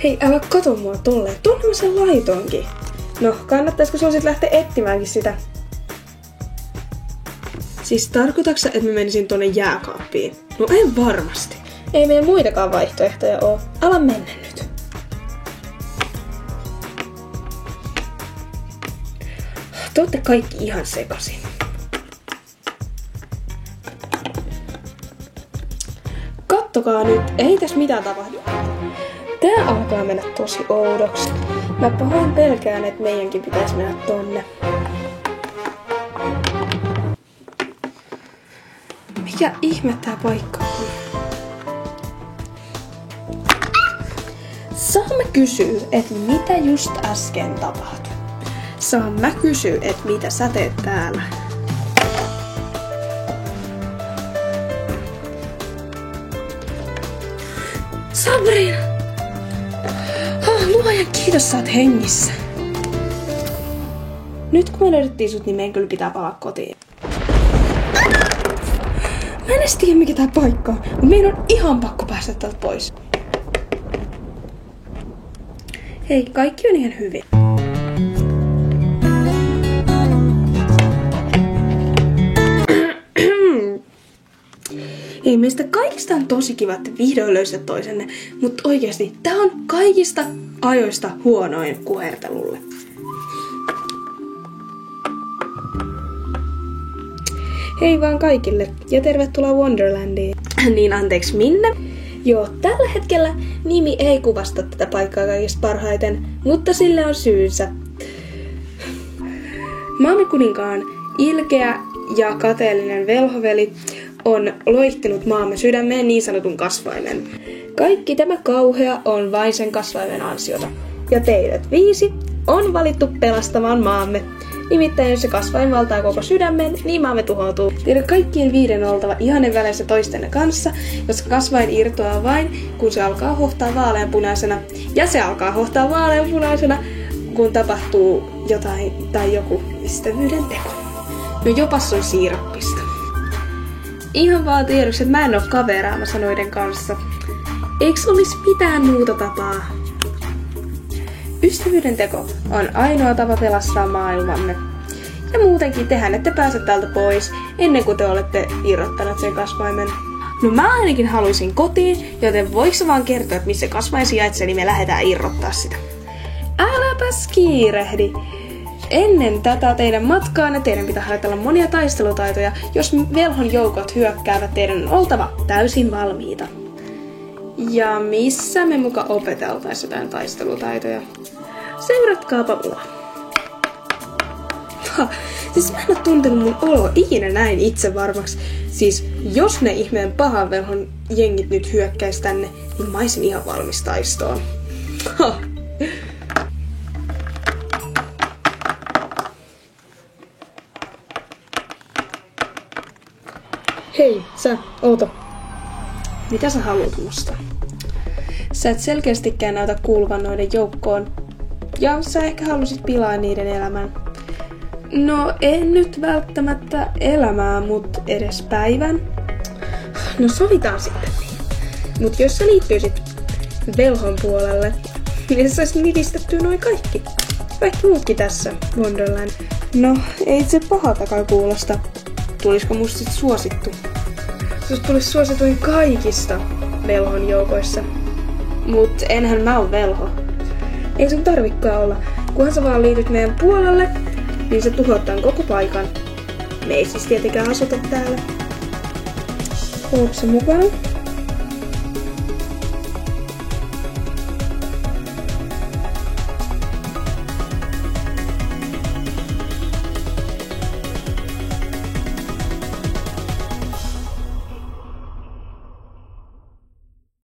Hei, älä kato mua tolleen. Tuonne mä sen laitonkin. No, kannattaisiko sulla sit lähteä etsimäänkin sitä? Siis tarkoitatko että mä menisin tonne jääkaappiin? No en varmasti. Ei meillä muitakaan vaihtoehtoja oo. Ala mennä nyt. Te ootte kaikki ihan sekasin. Kattokaa nyt, ei tässä mitään tapahdu. Tää alkaa mennä tosi oudoksi. Mä pahoin pelkään, että meidänkin pitäisi mennä tonne. Mikä ihme tää paikka on? Saan mä kysyä, että mitä just äsken tapahtui? Saan mä kysyä, että mitä sä teet täällä? Sabrina! Luojan kiitos, sä oot hengissä. Nyt kun me löydettiin sut, niin meidän kyllä pitää palaa kotiin. Mä en edes tiedä mikä tää paikka on, mutta meidän on ihan pakko päästä täältä pois. Hei, kaikki on ihan hyvin. Ei, meistä kaikista on tosi kiva, että vihdoin löysit toisenne, mutta oikeasti tää on kaikista ajoista huonoin kuhertelulle. Hei vaan kaikille ja tervetuloa Wonderlandiin. Niin anteeksi, minne? Joo, tällä hetkellä nimi ei kuvasta tätä paikkaa kaikista parhaiten, mutta sille on syynsä. Maamme kuninkaan ilkeä ja kateellinen velhoveli on loihtinut maamme sydämeen niin sanotun kasvaimen. Kaikki tämä kauhea on vain sen kasvaimen ansiota. Ja teidät 5 on valittu pelastamaan maamme. Nimittäin jos se kasvain valtaa koko sydämen, niin maamme tuhoutuu. Teidän kaikkien 5 on oltava ihanen väleissä toistenne kanssa, koska kasvain irtoaa vain, kun se alkaa hohtaa vaaleanpunaisena. Ja se alkaa hohtaa vaaleanpunaisena, kun tapahtuu jotain tai joku ystävyyden teko. No jopas on siirappista. Ihan vaan tiedoksi, että mä en oo kaveraamassa noiden kanssa. Eiks olis mitään muuta tapaa? Ystävyyden teko on ainoa tapa pelastaa maailmamme. Ja muutenkin tehän ette pääse täältä pois ennen kuin te olette irrottaneet sen kasvaimen. No mä ainakin haluaisin kotiin, joten voiko vaan kertoa, että missä kasvain sijaitsee, niin me lähdetään irrottaa sitä. Äläpäs kiirehdi! Ennen tätä teidän matkaanne teidän pitää harjoitella monia taistelutaitoja. Jos velhon joukot hyökkäävät, teidän on oltava täysin valmiita. Ja missä me muka opeteltais jotain taistelutaitoja? Seuratkaapa mua. Siis mä en oo tuntenut mun oloa ikinä näin itse varmaksi. Siis jos ne ihmeen pahan velhon jengit nyt hyökkäis tänne, niin mä oisin ihan valmis taistoon. Hei, sä, outo. Mitä sä haluat musta? Sä et selkeästikään näytä kuuluvan noiden joukkoon. Ja sä ehkä halusit pilaa niiden elämän. No, en nyt välttämättä elämää, mut edes päivän. No sovitaan sitten niin. Mut jos sä liittyisit velhon puolelle, niin sä saisit nitistettyä noin kaikki. Kaikki muutkin tässä Wonderland. No, ei se pahaltakaan kuulosta. Tulisiko musta sit suosittu? Susta tulisi suosituin kaikista velhon joukoissa. Mut enhän mä oo velho. Ei sun tarvikkaa olla. Kunhan sä vaan liityt meidän puolelle, niin se tuhottaa koko paikan. Me ei siis tietenkään asuta täällä. Ootko sä mukana?